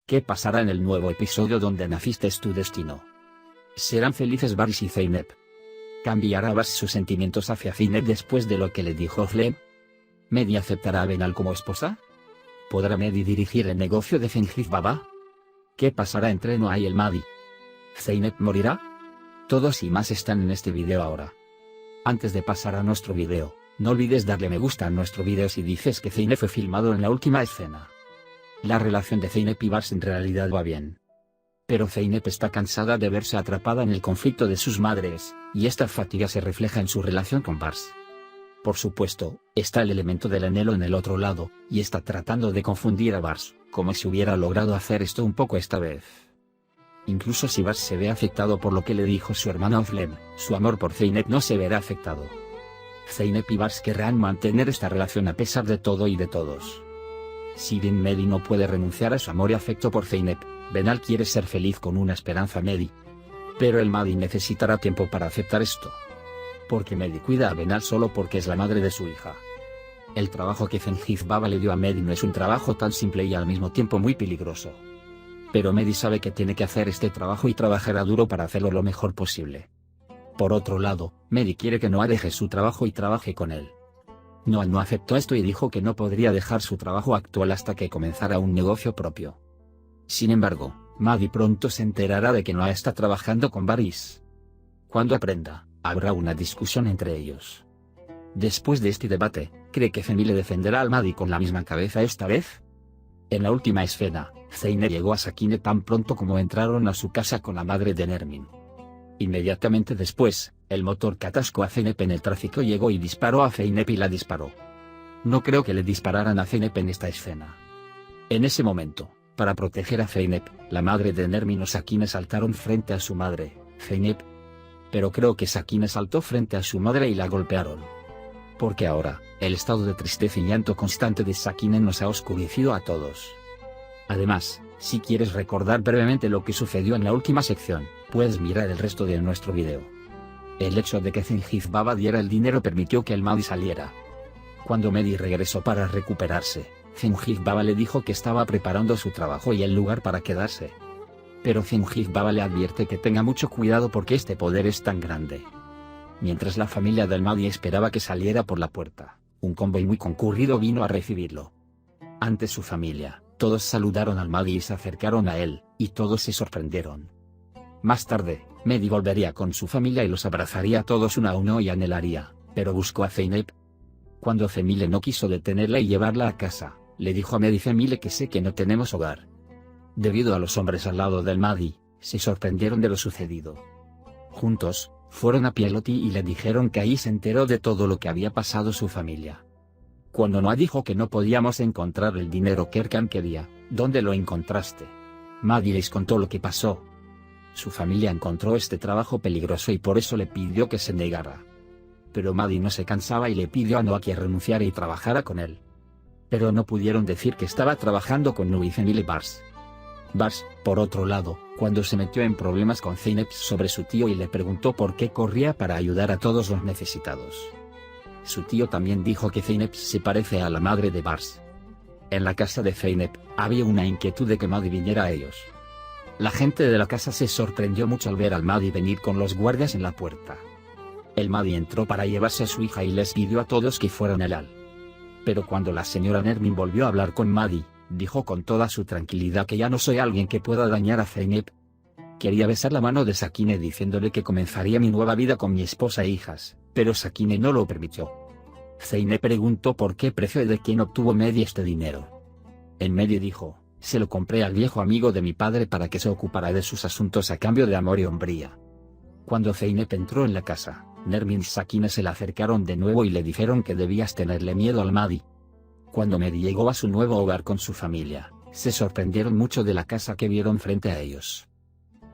¿Qué pasará en el nuevo episodio donde naciste es tu destino? ¿Serán felices Varys y Zeynep? ¿Cambiará Varys sus sentimientos hacia Zeynep después de lo que le dijo Flem? ¿Mehdi aceptará a Benal como esposa? ¿Podrá Mehdi dirigir el negocio de Fenghid Baba? ¿Qué pasará entre Noah y el Mahdi? ¿Zeynep morirá? Todos y más están en este video ahora. Antes de pasar a nuestro video, no olvides darle me gusta a nuestro video si dices que Zeynep fue filmado en la última escena. La relación de Zeynep y Varys en realidad va bien. Pero Zeynep está cansada de verse atrapada en el conflicto de sus madres, y esta fatiga se refleja en su relación con Varys. Por supuesto, está el elemento del anhelo en el otro lado, y está tratando de confundir a Varys, como si hubiera logrado hacer esto un poco esta vez. Incluso si Varys se ve afectado por lo que le dijo su hermano Flem, su amor por Zeynep no se verá afectado. Zeynep y Varys querrán mantener esta relación a pesar de todo y de todos. Si bien Mehdi no puede renunciar a su amor y afecto por Zeynep, Benal quiere ser feliz con una esperanza Mehdi. Pero el Mahdi necesitará tiempo para aceptar esto. Porque Mehdi cuida a Benal solo porque es la madre de su hija. El trabajo que Fenghid Baba le dio a Mehdi no es un trabajo tan simple y al mismo tiempo muy peligroso. Pero Mehdi sabe que tiene que hacer este trabajo y trabajará duro para hacerlo lo mejor posible. Por otro lado, Mehdi quiere que Noah deje su trabajo y trabaje con él. Noah no aceptó esto y dijo que no podría dejar su trabajo actual hasta que comenzara un negocio propio. Sin embargo, Mahdi pronto se enterará de que Noah está trabajando con Varys. Cuando aprenda, habrá una discusión entre ellos. Después de este debate, ¿cree que Femi le defenderá al Mahdi con la misma cabeza esta vez? En la última escena, Zeynep llegó a Sakine tan pronto como entraron a su casa con la madre de Nermin. Inmediatamente después, el motor que atascó a Zeynep en el tráfico llegó y disparó a Zeynep y la disparó. No creo que le dispararan a Zeynep en esta escena. En ese momento, para proteger a Zeynep, la madre de Nermin o Sakine saltaron frente a su madre, Zeynep. Pero creo que Sakine saltó frente a su madre y la golpearon. Porque ahora, el estado de tristeza y llanto constante de Sakine nos ha oscurecido a todos. Además, si quieres recordar brevemente lo que sucedió en la última sección, puedes mirar el resto de nuestro video. El hecho de que Fenghid Baba diera el dinero permitió que el Mahdi saliera. Cuando Mehdi regresó para recuperarse, Fenghid Baba le dijo que estaba preparando su trabajo y el lugar para quedarse. Pero Fenghid Baba le advierte que tenga mucho cuidado porque este poder es tan grande. Mientras la familia del Mahdi esperaba que saliera por la puerta, un convoy muy concurrido vino a recibirlo. Ante su familia, todos saludaron al Mahdi y se acercaron a él, y todos se sorprendieron. Más tarde, Mehdi volvería con su familia y los abrazaría a todos uno a uno y anhelaría, pero buscó a Zeynep. Cuando Femile no quiso detenerla y llevarla a casa, le dijo a Mehdi: Femile, que sé que no tenemos hogar. Debido a los hombres al lado del Mahdi, se sorprendieron de lo sucedido. Juntos, fueron a Pieloti y le dijeron que ahí se enteró de todo lo que había pasado su familia. Cuando Noah dijo que no podíamos encontrar el dinero que Erkan quería, ¿dónde lo encontraste? Mahdi les contó lo que pasó. Su familia encontró este trabajo peligroso y por eso le pidió que se negara. Pero Mahdi no se cansaba y le pidió a Noah que renunciara y trabajara con él. Pero no pudieron decir que estaba trabajando con Noah y Femile Varys. Varys, por otro lado, cuando se metió en problemas con Zeynep sobre su tío y le preguntó por qué corría para ayudar a todos los necesitados. Su tío también dijo que Zeynep se parece a la madre de Varys. En la casa de Zeynep, había una inquietud de que Mahdi viniera a ellos. La gente de la casa se sorprendió mucho al ver al Mahdi venir con los guardias en la puerta. El Mahdi entró para llevarse a su hija y les pidió a todos que fueran al Al. Pero cuando la señora Nermin volvió a hablar con Mahdi, dijo con toda su tranquilidad que ya no soy alguien que pueda dañar a Zeynep. Quería besar la mano de Sakine diciéndole que comenzaría mi nueva vida con mi esposa e hijas, pero Sakine no lo permitió. Zeynep preguntó por qué precio y de quién obtuvo Mehdi este dinero. En Mehdi dijo: se lo compré al viejo amigo de mi padre para que se ocupara de sus asuntos a cambio de amor y hombría. Cuando Zeynep entró en la casa, Nermin y Sakine se le acercaron de nuevo y le dijeron que debías tenerle miedo al Mahdi. Cuando Mehdi llegó a su nuevo hogar con su familia, se sorprendieron mucho de la casa que vieron frente a ellos.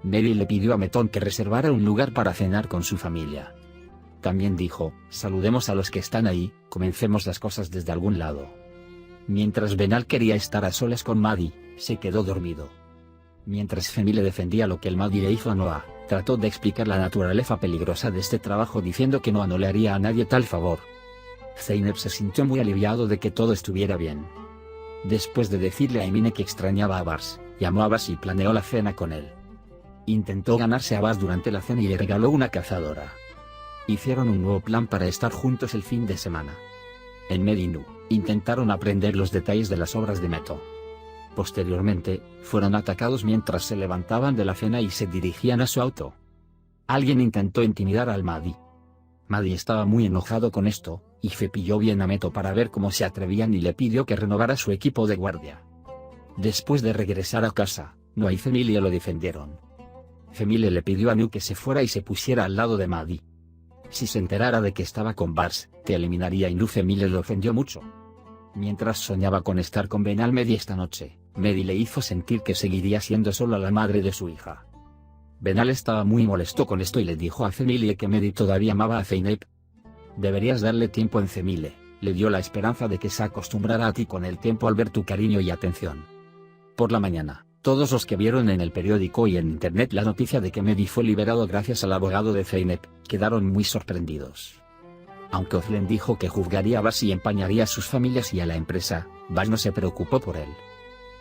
Mehdi le pidió a Metón que reservara un lugar para cenar con su familia. También dijo: saludemos a los que están ahí, comencemos las cosas desde algún lado. Mientras Benal quería estar a solas con Mahdi, se quedó dormido. Mientras Femile defendía lo que el Mahdi le hizo a Noah, trató de explicar la naturaleza peligrosa de este trabajo diciendo que Noah no le haría a nadie tal favor. Zeynep se sintió muy aliviado de que todo estuviera bien. Después de decirle a Emine que extrañaba a Varys, llamó a Bas y planeó la cena con él. Intentó ganarse a Bas durante la cena y le regaló una cazadora. Hicieron un nuevo plan para estar juntos el fin de semana. En Medinu, intentaron aprender los detalles de las obras de Meto. Posteriormente, fueron atacados mientras se levantaban de la cena y se dirigían a su auto. Alguien intentó intimidar al Mahdi. Mahdi estaba muy enojado con esto, y cepilló bien a Meto para ver cómo se atrevían y le pidió que renovara su equipo de guardia. Después de regresar a casa, Noah y Femile lo defendieron. Femile le pidió a Nu que se fuera y se pusiera al lado de Mahdi. Si se enterara de que estaba con Bars, te eliminaría y Nu. Femile lo ofendió mucho. Mientras soñaba con estar con Ben Al-Mehdi esta noche, Mehdi le hizo sentir que seguiría siendo solo la madre de su hija. Benal estaba muy molesto con esto y le dijo a Femile que Mehdi todavía amaba a Zeynep. Deberías darle tiempo en Femile, le dio la esperanza de que se acostumbrara a ti con el tiempo al ver tu cariño y atención. Por la mañana, todos los que vieron en el periódico y en internet la noticia de que Mehdi fue liberado gracias al abogado de Zeynep, quedaron muy sorprendidos. Aunque Özlem dijo que juzgaría a Bas y empañaría a sus familias y a la empresa, Bas no se preocupó por él.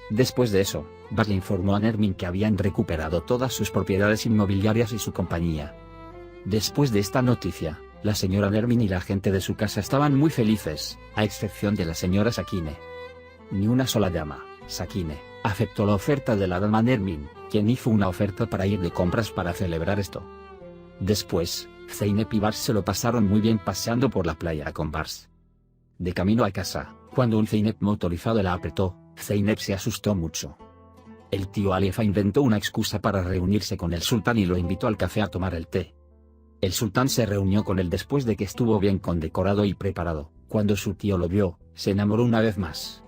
Después de eso, Bas le informó a Nermin que habían recuperado todas sus propiedades inmobiliarias y su compañía. Después de esta noticia, la señora Nermin y la gente de su casa estaban muy felices, a excepción de la señora Sakine. Ni una sola dama, Sakine, aceptó la oferta de la dama Nermin, quien hizo una oferta para ir de compras para celebrar esto. Después, Zeynep y Bars se lo pasaron muy bien paseando por la playa con Bars. De camino a casa, cuando un Zeynep motorizado la apretó, Zeynep se asustó mucho. El tío Alifa inventó una excusa para reunirse con el sultán y lo invitó al café a tomar el té. El sultán se reunió con él después de que estuvo bien condecorado y preparado. Cuando su tío lo vio, se enamoró una vez más.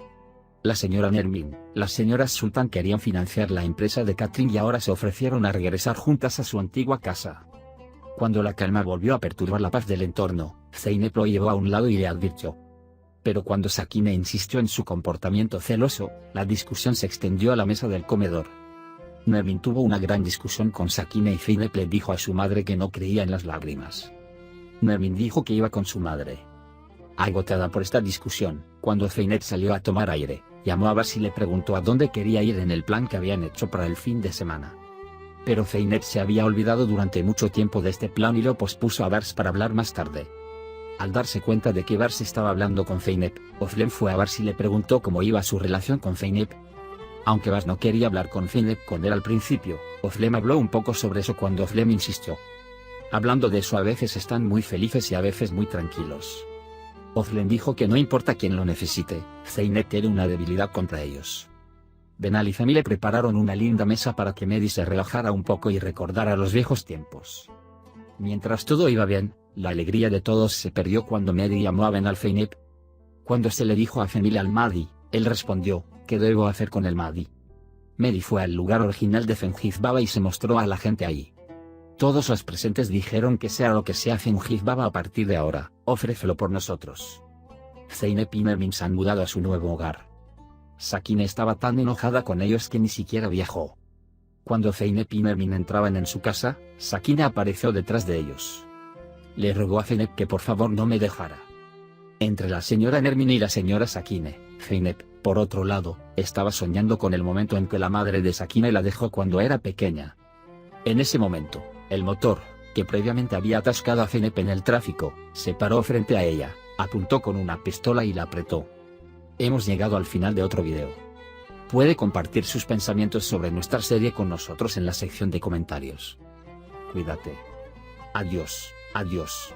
La señora Nermin, las señoras Sultán querían financiar la empresa de Catherine y ahora se ofrecieron a regresar juntas a su antigua casa. Cuando la calma volvió a perturbar la paz del entorno, Zeynep lo llevó a un lado y le advirtió. Pero cuando Sakine insistió en su comportamiento celoso, la discusión se extendió a la mesa del comedor. Nermin tuvo una gran discusión con Sakine y Zeynep le dijo a su madre que no creía en las lágrimas. Nermin dijo que iba con su madre. Agotada por esta discusión, cuando Zeynep salió a tomar aire, llamó a Bas y le preguntó a dónde quería ir en el plan que habían hecho para el fin de semana. Pero Zeynep se había olvidado durante mucho tiempo de este plan y lo pospuso a Bars para hablar más tarde. Al darse cuenta de que Bars estaba hablando con Zeynep, Özlem fue a Bars y le preguntó cómo iba su relación con Zeynep. Aunque Bars no quería hablar con Zeynep con él al principio, Özlem habló un poco sobre eso cuando Özlem insistió. Hablando de eso a veces están muy felices y a veces muy tranquilos. Özlem dijo que no importa quién lo necesite, Zeynep tiene una debilidad contra ellos. Benal y Femile prepararon una linda mesa para que Mehdi se relajara un poco y recordara los viejos tiempos. Mientras todo iba bien, la alegría de todos se perdió cuando Mehdi llamó a Benal Zeynep. Cuando se le dijo a Femile al Mahdi, él respondió, ¿qué debo hacer con el Mahdi? Mehdi fue al lugar original de Fengiz Baba y se mostró a la gente ahí. Todos los presentes dijeron que sea lo que sea Fengiz Baba a partir de ahora, ofrécelo por nosotros. Zeynep y Nermin se han mudado a su nuevo hogar. Sakine estaba tan enojada con ellos que ni siquiera viajó. Cuando Zeynep y Nermin entraban en su casa, Sakine apareció detrás de ellos. Le rogó a Zeynep que por favor no me dejara. Entre la señora Nermin y la señora Sakine, Zeynep, por otro lado, estaba soñando con el momento en que la madre de Sakine la dejó cuando era pequeña. En ese momento, el motor, que previamente había atascado a Zeynep en el tráfico, se paró frente a ella, apuntó con una pistola y la apretó. Hemos llegado al final de otro video. Puede compartir sus pensamientos sobre nuestra serie con nosotros en la sección de comentarios. Cuídate. Adiós, adiós.